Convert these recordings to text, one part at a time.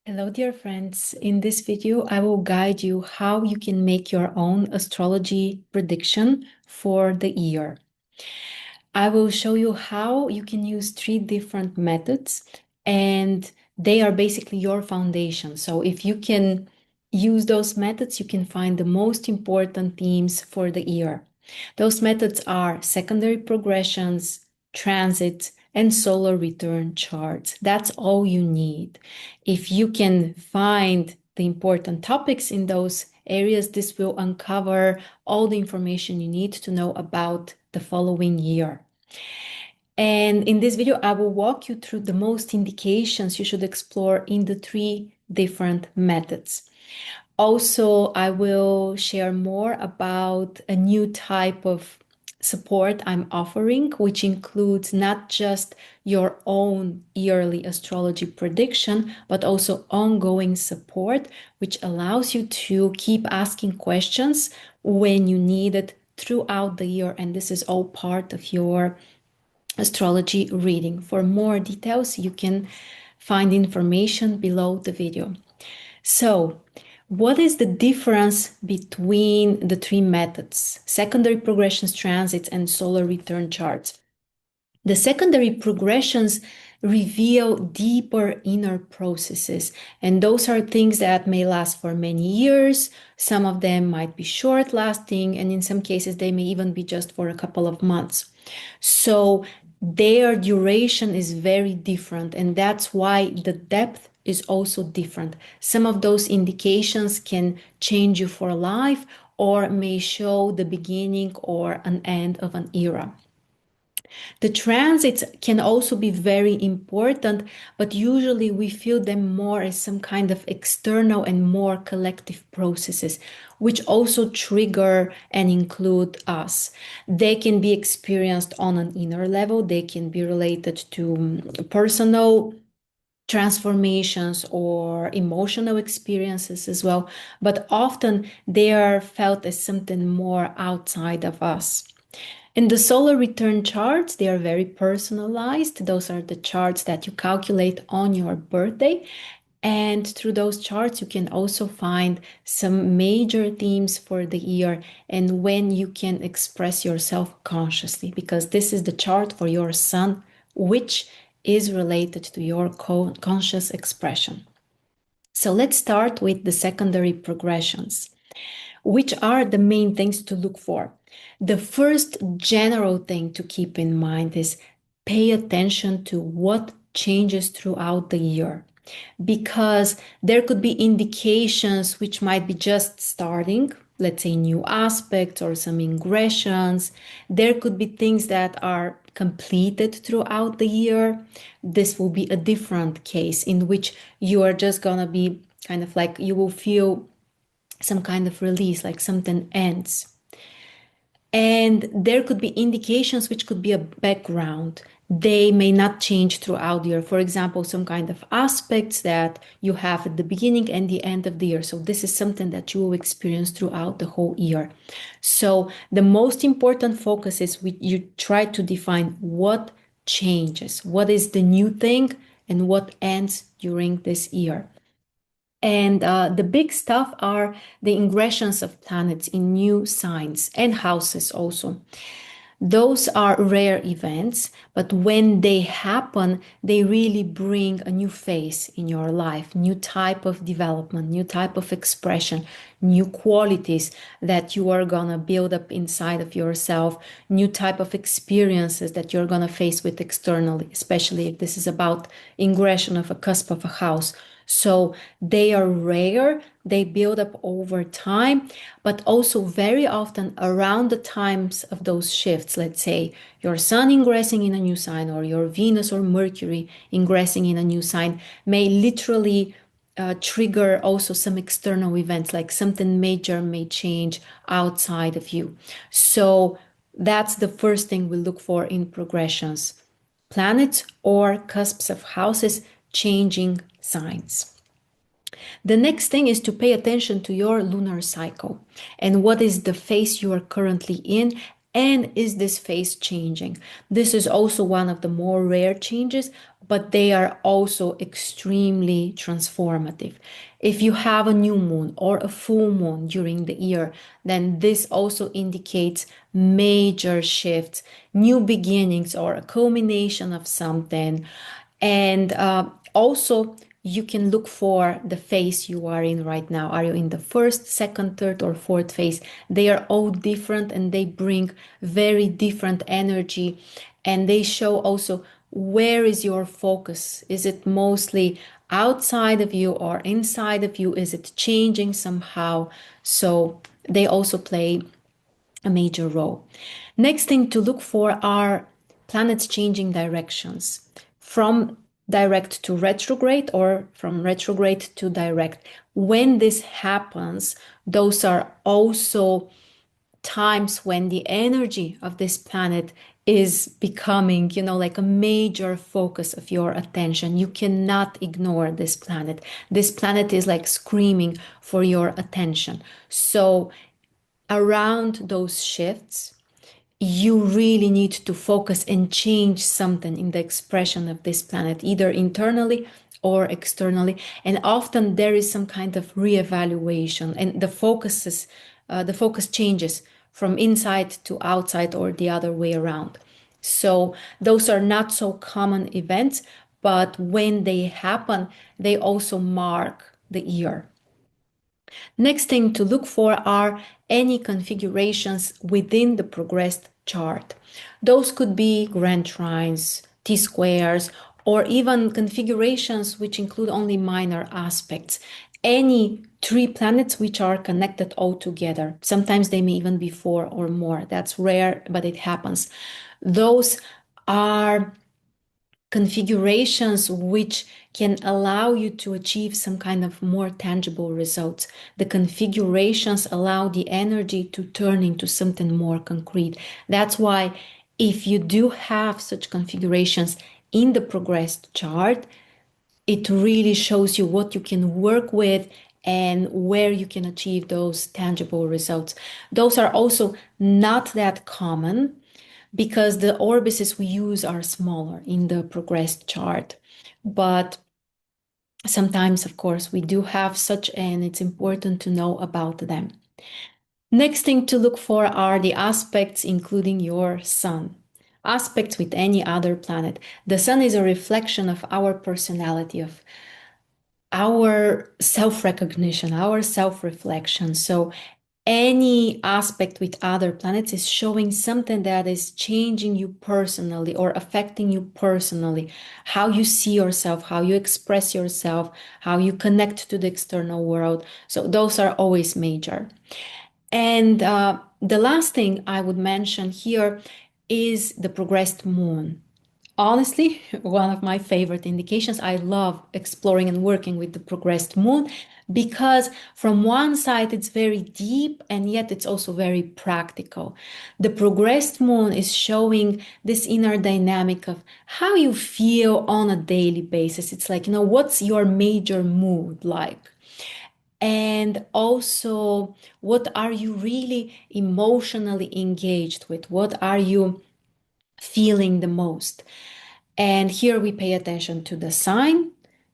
Hello, dear friends. In this video, I will guide you how you can make your own astrology prediction for the year. I will show you how you can use 3 different methods, and they are basically your foundation. So if you can use those methods, you can find the most important themes for the year. Those methods are secondary progressions, transits, and solar return charts. That's all you need. If you can find the important topics in those areas, this will uncover all the information you need to know about the following year. And in this video, I will walk you through the most indications you should explore in the 3 different methods. Also, I will share more about a new type of support I'm offering, which includes not just your own yearly astrology prediction, but also ongoing support, which allows you to keep asking questions when you need it throughout the year. And this is all part of your astrology reading. For more details, you can find information below the video. So, what is the difference between the 3 methods, secondary progressions, transits, and solar return charts? The secondary progressions reveal deeper inner processes, and those are things that may last for many years. Some of them might be short lasting, and in some cases, they may even be just for a couple of months. So, their duration is very different, and that's why the depth is also different. Some of those indications can change you for life or may show the beginning or an end of an era. The transits can also be very important, but usually we feel them more as some kind of external and more collective processes, which also trigger and include us. They can be experienced on an inner level, they can be related to personal transformations or emotional experiences as well, but often they are felt as something more outside of us. In the solar return charts, they are very personalized. Those are the charts that you calculate on your birthday. And through those charts, you can also find some major themes for the year and when you can express yourself consciously, because this is the chart for your sun, which is related to your conscious expression. So let's start with the secondary progressions. Which are the main things to look for? The first general thing to keep in mind is pay attention to what changes throughout the year, because there could be indications which might be just starting, let's say new aspects or some ingressions. There could be things that are completed throughout the year. This will be a different case in which you are just gonna be kind of like, you will feel some kind of release, like something ends. And there could be indications which could be a background. They may not change throughout the year. For example, some kind of aspects that you have at the beginning and the end of the year. So this is something that you will experience throughout the whole year. So the most important focus is you try to define what changes, what is the new thing, and what ends during this year. And the big stuff are the ingressions of planets in new signs and houses also. Those are rare events, but when they happen, they really bring a new phase in your life, new type of development, new type of expression, new qualities that you are gonna build up inside of yourself, new type of experiences that you're gonna face with externally, especially if this is about ingression of a cusp of a house. So they are rare, they build up over time, but also very often around the times of those shifts. Let's say your sun ingressing in a new sign, or your Venus or Mercury ingressing in a new sign may literally trigger also some external events, like something major may change outside of you. So that's the first thing we look for in progressions: planets or cusps of houses changing signs. The next thing is to pay attention to your lunar cycle and what is the phase you are currently in And is this phase changing? This is also one of the more rare changes, but they are also extremely transformative. If you have a new moon or a full moon during the year, then this also indicates major shifts, new beginnings, or a culmination of something. And also, you can look for the phase you are in right now. Are you in the first, second, third, or fourth phase? They are all different and they bring very different energy. And they show also where is your focus? Is it mostly outside of you or inside of you? Is it changing somehow? So they also play a major role. Next thing to look for are planets changing directions from direct to retrograde or from retrograde to direct. When this happens, those are also times when the energy of this planet is becoming, like a major focus of your attention. You cannot ignore this planet. This planet is like screaming for your attention. So around those shifts, you really need to focus and change something in the expression of this planet, either internally or externally. And often there is some kind of reevaluation, and the focus changes from inside to outside or the other way around. So those are not so common events, but when they happen, they also mark the year. Next thing to look for are any configurations within the progressed chart. Those could be grand trines, T-squares, or even configurations which include only minor aspects. Any three planets which are connected all together. Sometimes they may even be four or more. That's rare, but it happens. Those are configurations which can allow you to achieve some kind of more tangible results. The configurations allow the energy to turn into something more concrete. That's why if you do have such configurations in the progressed chart, it really shows you what you can work with and where you can achieve those tangible results. Those are also not that common because the orbises we use are smaller in the progressed chart. But sometimes, of course, we do have such, and it's important to know about them. Next thing to look for are the aspects, including your sun. Aspects with any other planet. The sun is a reflection of our personality, of our self-recognition, our self-reflection. So any aspect with other planets is showing something that is changing you personally or affecting you personally, how you see yourself, how you express yourself, how you connect to the external world. So those are always major. And the last thing I would mention here is the progressed moon. Honestly, one of my favorite indications. I love exploring and working with the progressed moon because from one side it's very deep and yet it's also very practical. The progressed moon is showing this inner dynamic of how you feel on a daily basis. It's like, what's your major mood like? And also, what are you really emotionally engaged with? What are you feeling the most? And here we pay attention to the sign,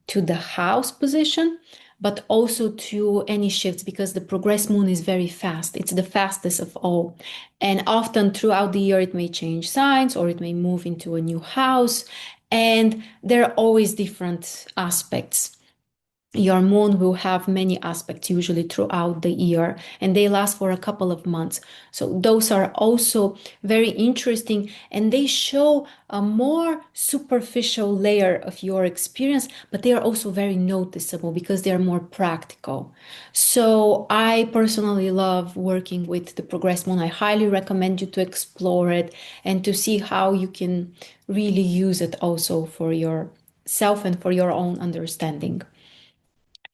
to the house position, but also to any shifts because the progress moon is very fast. It's the fastest of all. And often throughout the year, it may change signs or it may move into a new house. And there are always different aspects. Your moon will have many aspects usually throughout the year, and they last for a couple of months. So those are also very interesting, and they show a more superficial layer of your experience, but they are also very noticeable because they are more practical. So I personally love working with the progress moon. I highly recommend you to explore it and to see how you can really use it also for yourself and for your own understanding.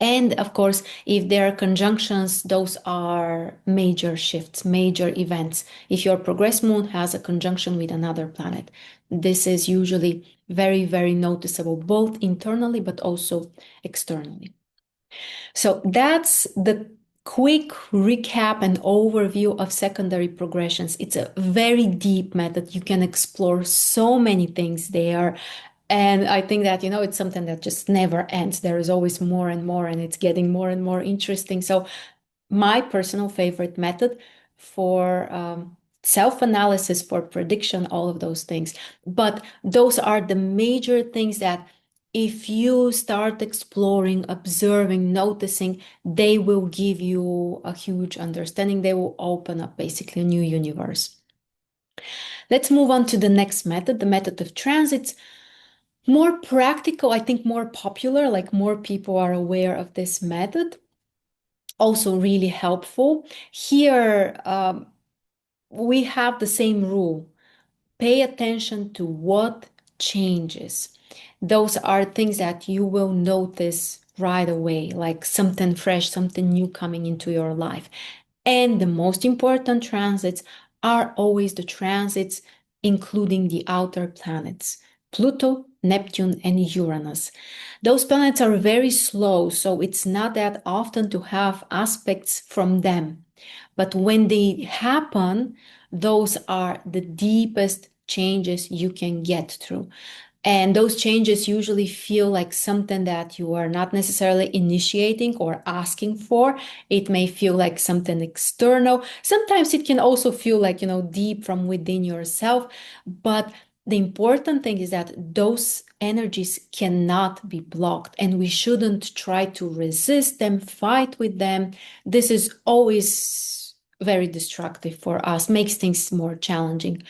And of course, if there are conjunctions, those are major shifts, major events. If your progress moon has a conjunction with another planet, this is usually very, very noticeable, both internally but also externally. So that's the quick recap and overview of secondary progressions. It's a very deep method. You can explore so many things there. And I think that, it's something that just never ends. There is always more and more, and it's getting more and more interesting. So, my personal favorite method for self-analysis, for prediction, all of those things. But those are the major things that if you start exploring, observing, noticing, they will give you a huge understanding. They will open up basically a new universe. Let's move on to the next method, the method of transits. More practical, I think more popular, like more people are aware of this method. Also really helpful. Here, we have the same rule. Pay attention to what changes. Those are things that you will notice right away, like something fresh, something new coming into your life. And the most important transits are always the transits including the outer planets, Pluto, Neptune, and Uranus. Those planets are very slow, so it's not that often to have aspects from them. But when they happen, those are the deepest changes you can get through. And those changes usually feel like something that you are not necessarily initiating or asking for. It may feel like something external. Sometimes it can also feel like, deep from within yourself. But the important thing is that those energies cannot be blocked, and we shouldn't try to resist them, fight with them. This is always very destructive for us, makes things more challenging.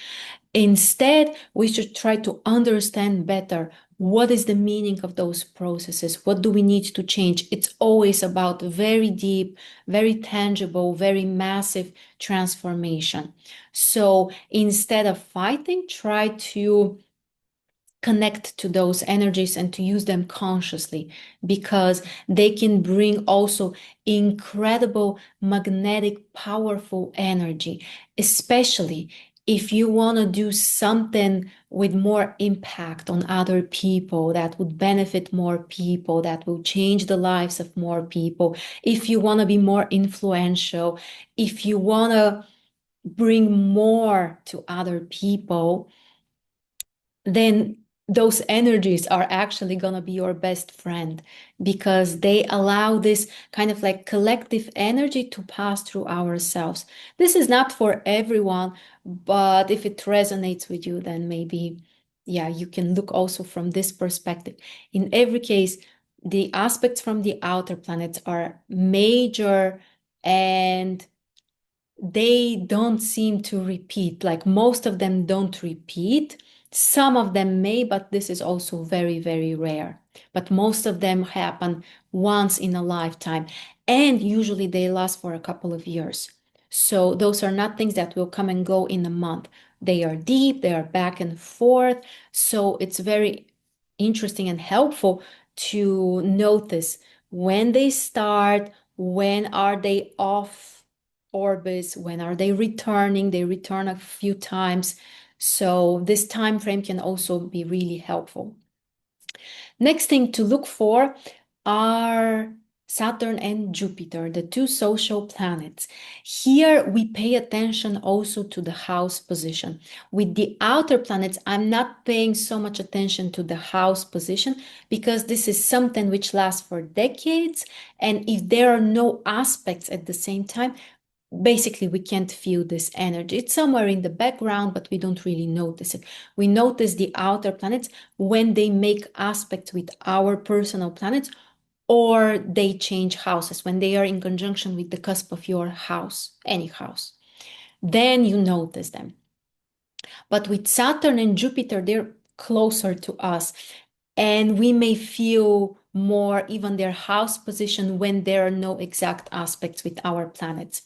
Instead, we should try to understand better what is the meaning of those processes. What do we need to change? It's always about very deep, very tangible, very massive transformation. So instead of fighting, try to connect to those energies and to use them consciously, because they can bring also incredible magnetic powerful energy, especially if you want to do something with more impact on other people that would benefit more people, that will change the lives of more people. If you want to be more influential, if you want to bring more to other people, then those energies are actually going to be your best friend, because they allow this kind of like collective energy to pass through ourselves. This is not for everyone, but if it resonates with you, then maybe, yeah, you can look also from this perspective. In every case, the aspects from the outer planets are major, and they don't seem to repeat. Like most of them don't repeat. Some of them may, but this is also very, very rare. But most of them happen once in a lifetime, and usually they last for a couple of years. So those are not things that will come and go in a month. They are deep, they are back and forth. So it's very interesting and helpful to notice when they start, when are they off orbits, when are they returning. They return a few times, so this time frame can also be really helpful. Next thing to look for are Saturn and Jupiter, the two social planets. Here we pay attention also to the house position. With the outer planets, I'm not paying so much attention to the house position, because this is something which lasts for decades. And if there are no aspects at the same time, basically we can't feel this energy. It's somewhere in the background, but we don't really notice it. We notice the outer planets when they make aspects with our personal planets, or they change houses, when they are in conjunction with the cusp of your house, any house. Then you notice them. But with Saturn and Jupiter, they're closer to us, and we may feel more even their house position when there are no exact aspects with our planets.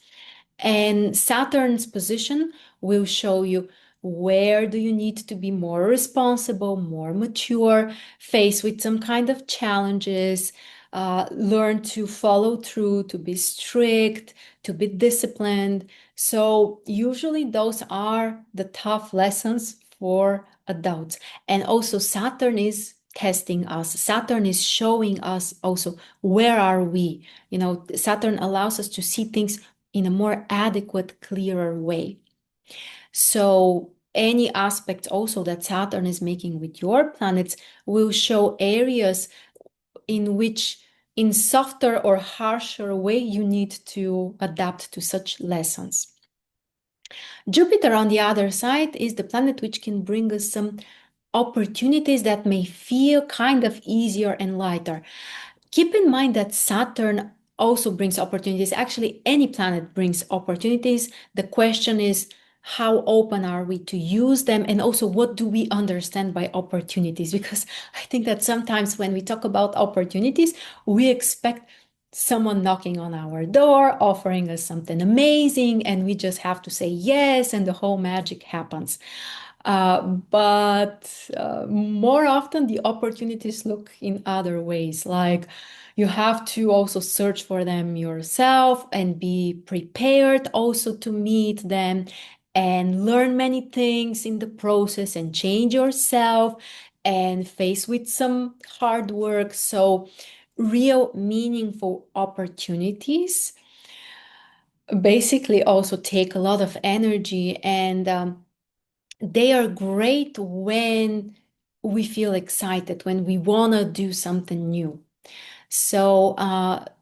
And Saturn's position will show you where do you need to be more responsible, more mature, face with some kind of challenges, learn to follow through, to be strict, to be disciplined. So usually those are the tough lessons for adults. And also Saturn is testing us. Saturn is showing us also where are we. Saturn allows us to see things in a more adequate, clearer way. So any aspect also that Saturn is making with your planets will show areas in which in softer or harsher way you need to adapt to such lessons. Jupiter, on the other side, is the planet which can bring us some opportunities that may feel kind of easier and lighter. Keep in mind that Saturn also brings opportunities. Actually, any planet brings opportunities. The question is, how open are we to use them? And also, what do we understand by opportunities? Because I think that sometimes when we talk about opportunities, we expect someone knocking on our door, offering us something amazing, and we just have to say yes, and the whole magic happens. But more often, the opportunities look in other ways. Like you have to also search for them yourself and be prepared also to meet them and learn many things in the process and change yourself and face with some hard work. So, real meaningful opportunities basically also take a lot of energy, and they are great when we feel excited, when we want to do something new. So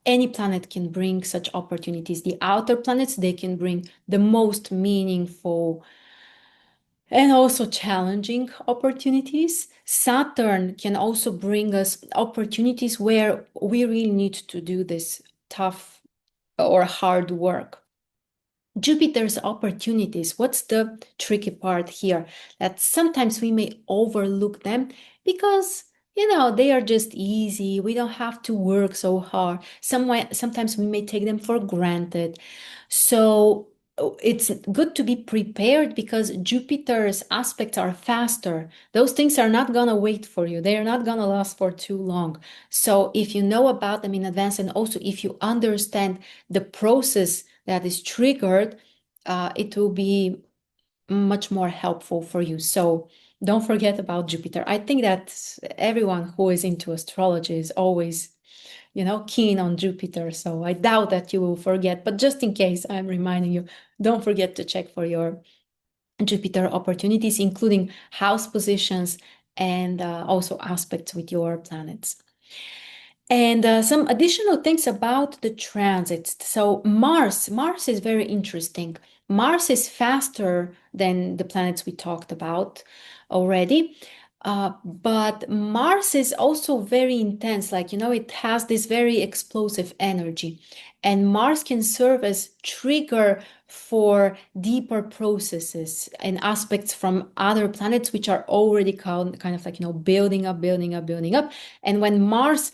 any planet can bring such opportunities. The outer planets, they can bring the most meaningful and also challenging opportunities. Saturn can also bring us opportunities where we really need to do this tough or hard work. Jupiter's opportunities, what's the tricky part here? That sometimes we may overlook them because, they are just easy. We don't have to work so hard. Sometimes we may take them for granted. So it's good to be prepared because Jupiter's aspects are faster. Those things are not going to wait for you. They are not going to last for too long. So if you know about them in advance, and also if you understand the process that is triggered, it will be much more helpful for you. So don't forget about Jupiter. I think that everyone who is into astrology is always, keen on Jupiter. So I doubt that you will forget. But just in case, I'm reminding you, don't forget to check for your Jupiter opportunities, including house positions and also aspects with your planets. And some additional things about the transits. So Mars is very interesting. Mars is faster than the planets we talked about already. But Mars is also very intense. Like, it has this very explosive energy. And Mars can serve as trigger for deeper processes and aspects from other planets, which are already kind of like, building up, building up, building up. And when Mars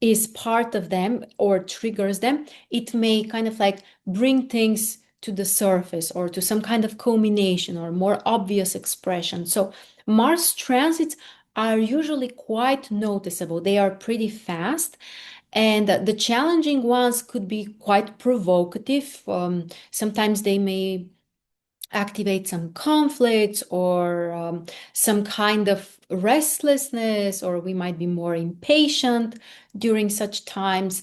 is part of them or triggers them, it may kind of like bring things to the surface or to some kind of culmination or more obvious expression. So Mars transits are usually quite noticeable. They are pretty fast. And the challenging ones could be quite provocative. Sometimes they may activate some conflicts or some kind of restlessness, or we might be more impatient during such times.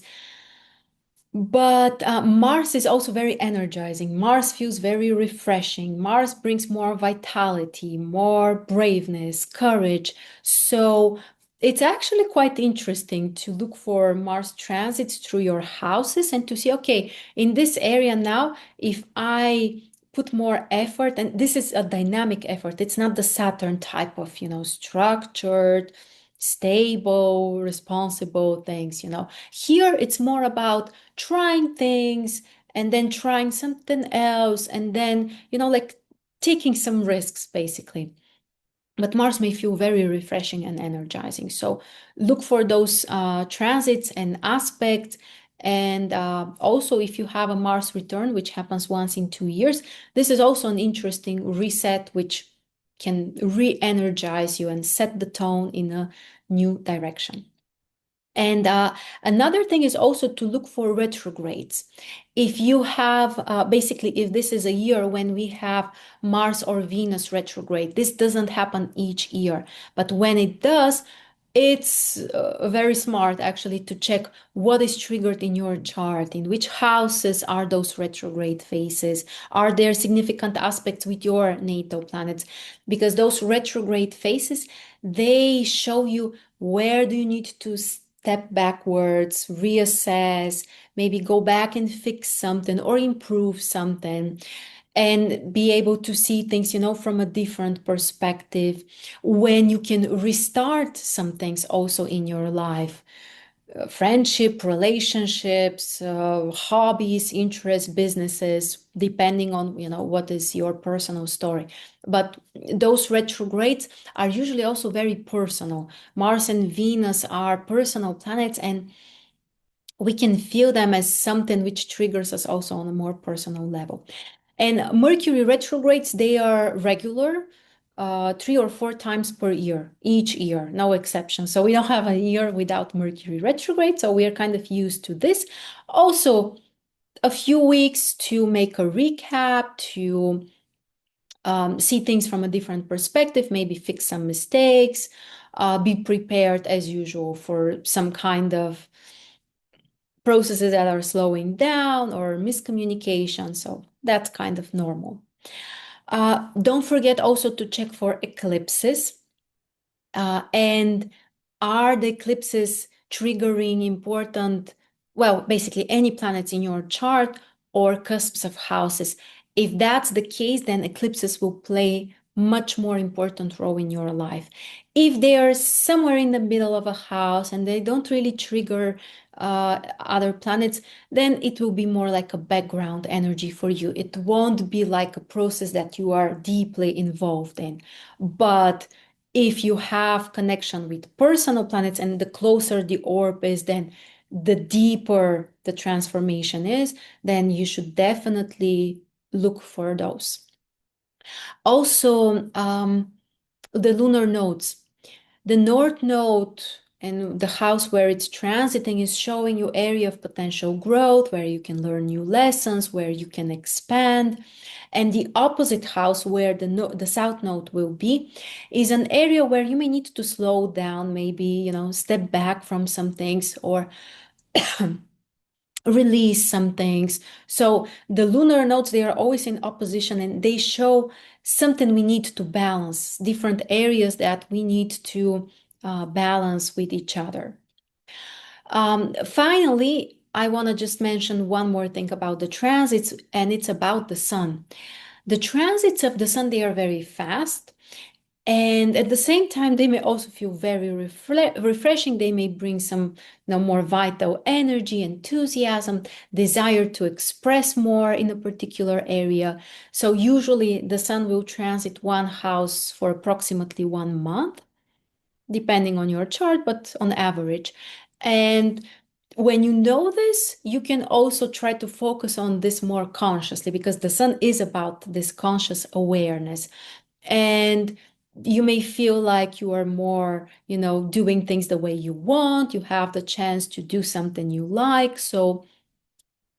But Mars is also very energizing. Mars feels very refreshing. Mars brings more vitality, more braveness, courage. So it's actually quite interesting to look for Mars transits through your houses and to see, okay, in this area now, if I put more effort, and this is a dynamic effort, it's not the Saturn type of, structured, stable, responsible things, Here it's more about trying things and then trying something else and then, like taking some risks basically. But Mars may feel very refreshing and energizing. So look for those transits and aspects. And also, if you have a Mars return, which happens once in 2 years, this is also an interesting reset, which can re-energize you and set the tone in a new direction. And another thing is also to look for retrogrades. If you have, basically, if this is a year when we have Mars or Venus retrograde, this doesn't happen each year. But when it does, It's very smart actually to check what is triggered in your chart, in which houses are those retrograde phases, are there significant aspects with your natal planets, because those retrograde phases, they show you where do you need to step backwards, reassess, maybe go back and fix something or improve something, and be able to see things, from a different perspective, when you can restart some things also in your life, friendship, relationships, hobbies, interests, businesses, depending on, what is your personal story. But those retrogrades are usually also very personal. Mars and Venus are personal planets, and we can feel them as something which triggers us also on a more personal level. And Mercury retrogrades, they are regular, 3 or 4 times per year, each year, no exception. So we don't have a year without Mercury retrograde. So we are kind of used to this. Also, a few weeks to make a recap, to see things from a different perspective, maybe fix some mistakes, be prepared as usual for some kind of processes that are slowing down or miscommunication. So that's kind of normal. Don't forget also to check for eclipses. And are the eclipses triggering important, well, basically any planets in your chart or cusps of houses? If that's the case, then eclipses will play much more important role in your life. If they are somewhere in the middle of a house and they don't really trigger other planets, then it will be more like a background energy for you. It won't be like a process that you are deeply involved in. But if you have connection with personal planets, and the closer the orb is, then the deeper the transformation is, then you should definitely look for those. Also, the lunar nodes. The North Node and the house where it's transiting is showing you area of potential growth, where you can learn new lessons, where you can expand. And the opposite house, where the South Node will be, is an area where you may need to slow down, maybe, step back from some things, or release some things. So the lunar nodes, they are always in opposition, and they show something we need to balance, different areas that we need to balance with each other. Finally, I want to just mention one more thing about the transits, and it's about the sun. The transits of the sun, they are very fast. And at the same time, they may also feel very refreshing. They may bring some, more vital energy, enthusiasm, desire to express more in a particular area. So usually the sun will transit one house for approximately 1 month, depending on your chart, but on average. And when you know this, you can also try to focus on this more consciously, because the sun is about this conscious awareness. And you may feel like you are more, doing things the way you want. You have the chance to do something you like. So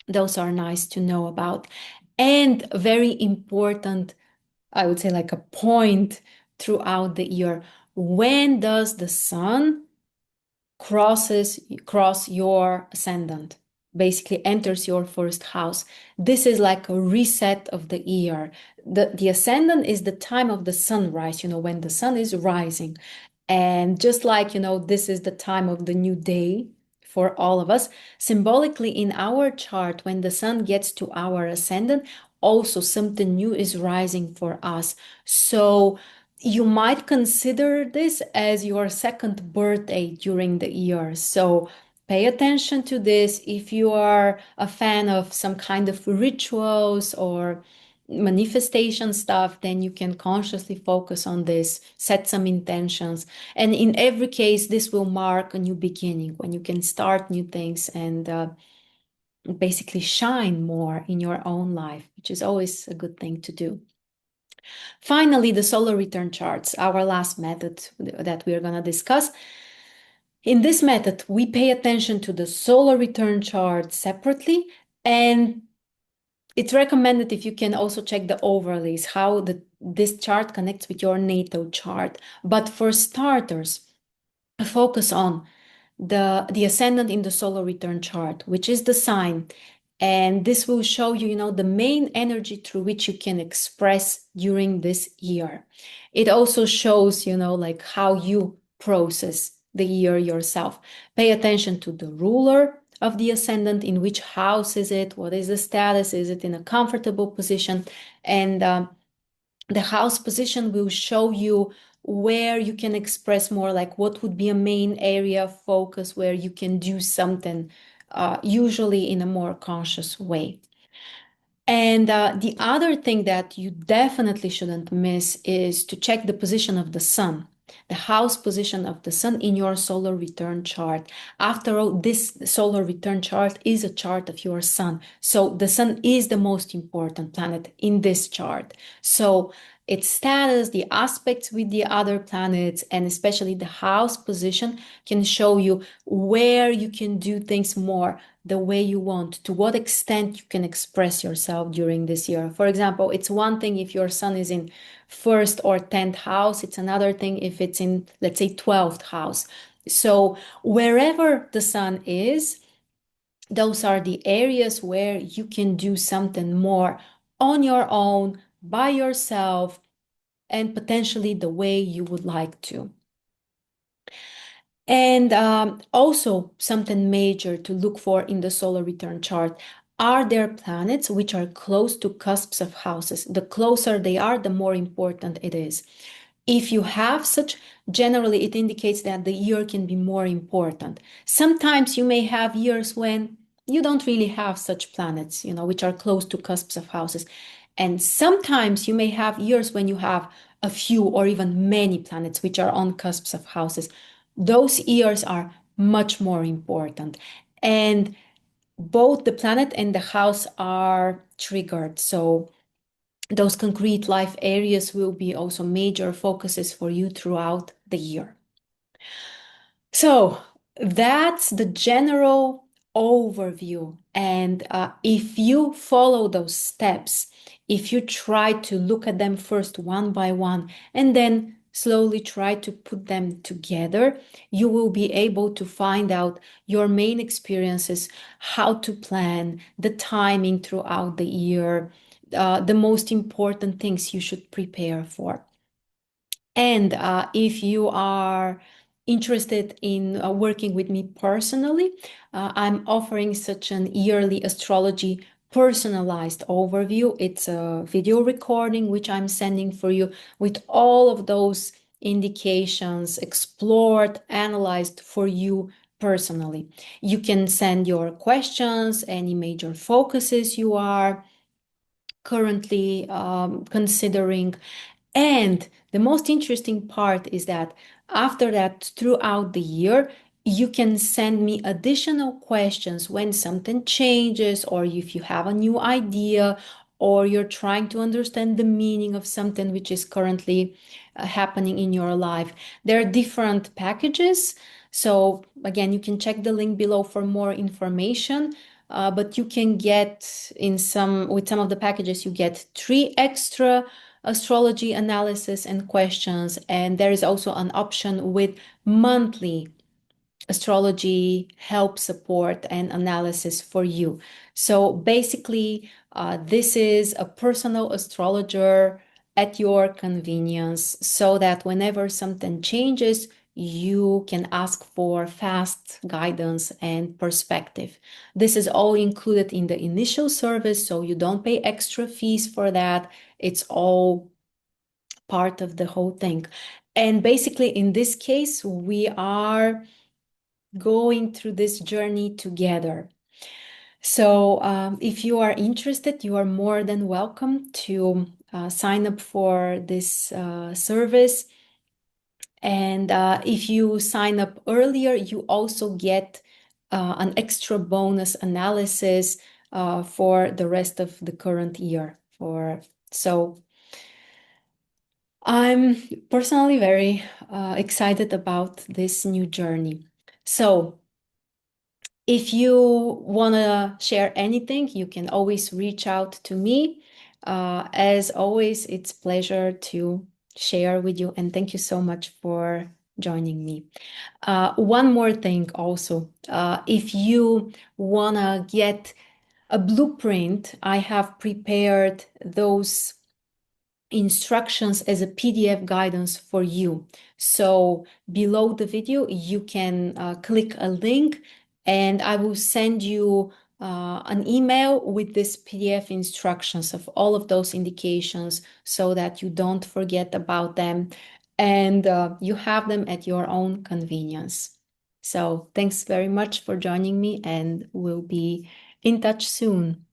those are nice to know about. And very important, I would say, like a point throughout the year. When does the sun cross your ascendant, basically enters your first house? This is like a reset of the year. The ascendant is the time of the sunrise, when the sun is rising. And just like, this is the time of the new day for all of us, symbolically in our chart, when the sun gets to our ascendant, also something new is rising for us. So you might consider this as your second birthday during the year. So pay attention to this. If you are a fan of some kind of rituals or manifestation stuff, then you can consciously focus on this, set some intentions. And in every case, this will mark a new beginning, when you can start new things and basically shine more in your own life, which is always a good thing to do. Finally, the solar return charts, our last method that we are going to discuss. In this method, we pay attention to the solar return chart separately, and it's recommended if you can also check the overlays, how this chart connects with your natal chart. But for starters, focus on the ascendant in the solar return chart, which is the sign. And this will show you, the main energy through which you can express during this year. It also shows, like how you process the year yourself. Pay attention to the ruler of the ascendant. In which house is it? What is the status? Is it in a comfortable position? And the house position will show you where you can express more, like what would be a main area of focus where you can do something, usually in a more conscious way. And the other thing that you definitely shouldn't miss is to check the position of the sun, the house position of the sun in your solar return chart. After all, this solar return chart is a chart of your sun. So the sun is the most important planet in this chart. So its status, the aspects with the other planets, and especially the house position can show you where you can do things more the way you want, to what extent you can express yourself during this year. For example, it's one thing if your sun is in first or 10th house, it's another thing if it's in, let's say, 12th house. So wherever the sun is, those are the areas where you can do something more on your own, by yourself, and potentially the way you would like to. And also something major to look for in the solar return chart. Are there planets which are close to cusps of houses? The closer they are, the more important it is. If you have such, generally it indicates that the year can be more important. Sometimes you may have years when you don't really have such planets, which are close to cusps of houses. And sometimes you may have years when you have a few or even many planets which are on cusps of houses. Those years are much more important. And both the planet and the house are triggered. So those concrete life areas will be also major focuses for you throughout the year. So that's the general overview. And if you follow those steps, if you try to look at them first one by one and then slowly try to put them together, you will be able to find out your main experiences, how to plan, the timing throughout the year, the most important things you should prepare for. And if you are interested in working with me personally, I'm offering such an yearly astrology personalized overview. It's a video recording which I'm sending for you with all of those indications explored, analyzed for you personally. You can send your questions, any major focuses you are currently considering. And the most interesting part is that after that, throughout the year, you can send me additional questions when something changes, or if you have a new idea, or you're trying to understand the meaning of something which is currently happening in your life. There are different packages. So again, you can check the link below for more information. But you can get with some of the packages, you get 3 extra astrology analysis and questions. And there is also an option with monthly astrology help, support, and analysis for you. So basically, this is a personal astrologer at your convenience, so that whenever something changes, you can ask for fast guidance and perspective. This is all included in the initial service, so you don't pay extra fees for that. It's all part of the whole thing. And basically, in this case, we are going through this journey together. So if you are interested, you are more than welcome to sign up for this service. And if you sign up earlier, you also get an extra bonus analysis for the rest of the current year. So I'm personally very excited about this new journey. So if you want to share anything, you can always reach out to me. As always, it's a pleasure to share with you. And thank you so much for joining me. One more thing also, if you wanna get a blueprint, I have prepared those instructions as a PDF guidance for you. So below the video, you can click a link and I will send you an email with this PDF instructions of all of those indications so that you don't forget about them and you have them at your own convenience. So thanks very much for joining me and we'll be in touch soon.